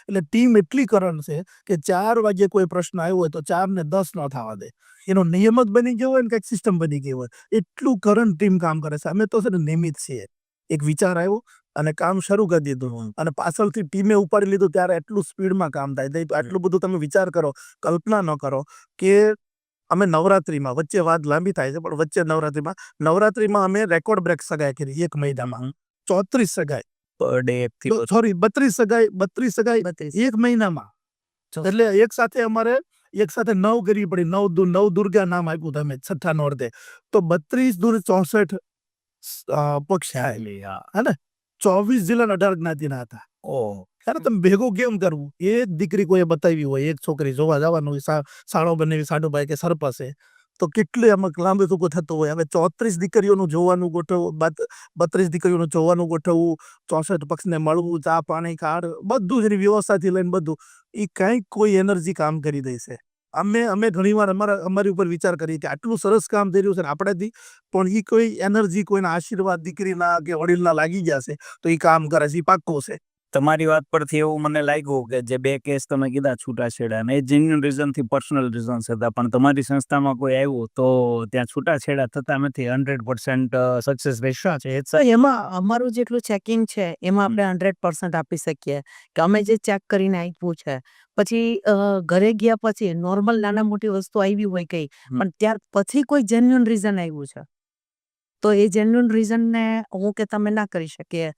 એટલે ટીમ એટલી કરંટ છે કે 4 વાગે કોઈ પ્રશ્ન આવ્યો હોય તો 4 ને 10 ન થવા દે. એનો નિયમ જ બની ગયો હોય ને કંઈક સિસ્ટમ બની ગઈ હોય. એટલું કરંટ ટીમ કામ કરે છે. અમે તો છે ને નિયમિત છીએ. એક વિચાર આવ્યો અને કામ શરૂ કરી દીધું અને પાછળથી ટીમે ઉપાડી લીધું ત્યારે એટલું સ્પીડમાં કામ થાય. નહીં તો આટલું બધું તમે વિચાર કરો, કલ્પના ન કરો કે અમે નવરાત્રીમાં વચ્ચે વાત લાંબી થાય છે પણ વચ્ચે નવરાત્રીમાં અમે રેકોર્ડ બ્રેક સગાઈ કરી એક મહિનામાં 34 સગાઈ પર ડે સોરી 32 સગાઈ એક મહિનામાં. એટલે એક સાથે 9 કરવી પડી. નવ દુર્ગા નામ આપ્યું તમે છઠ્ઠા નોરતે તો 32 દૂર 64 પક્ષ હે ને 24 જિલ્લા 18 જ્ઞાતિના હતા. ત્યારે તમે ભેગું કેમ કરવું? એક દીકરી કોઈ બતાવી હોય, એક છોકરી જોવા જવાનું સાળો બનાવી સાડુભાઈ કે સરપસે તો કેટલું એમાં લાંબુ ટૂંકું થતું હોય. હવે 34 દીકરીઓનું જોવાનું ગોઠવવું, 32 દીકરીઓનું જોવાનું ગોઠવવું, 64 પક્ષને મળવું, ચા પાણી ખાડ બધું જ એની વ્યવસ્થાથી લઈને બધું એ કંઈક કોઈ એનર્જી કામ કરી દે છે. અમે ઘણીવાર અમારી ઉપર વિચાર કરીએ કે આટલું સરસ કામ થઈ રહ્યું છે આપણાથી, પણ એ કોઈ એનર્જી કોઈના આશીર્વાદ દીકરીના કે વડીલના લાગી ગયા છે તો એ કામ કરે છે, એ પાક્કો છે. તમારી વાત પરથી એવું મને લાગ્યું કે જે 2 કેસ તમે કીધા છૂટાછેડા ને એ જેન્યુઇન રીઝનથી પર્સનલ રીઝન્સ હતા, પણ તમારી સંસ્થામાં કોઈ આવ્યું તો ત્યાં છૂટાછેડા થતા નથી, 100% સક્સેસ રેશિયો છે. તો એમાં અમારું જેટલું ચેકિંગ છે એમાં આપણે 100% આપી શકીએ કે અમે જે ચેક કરીને આપ્યું છે. પછી ઘરે ગયા પછી નોર્મલ નાના મોટી વસ્તુ આવી હોય કઈ, પણ ત્યાર પછી કોઈ જેન્યુઇન રીઝન આવ્યું છે તો એ જેન્યુઇન રીઝનને હું કે તમે ના કરી શકીએ.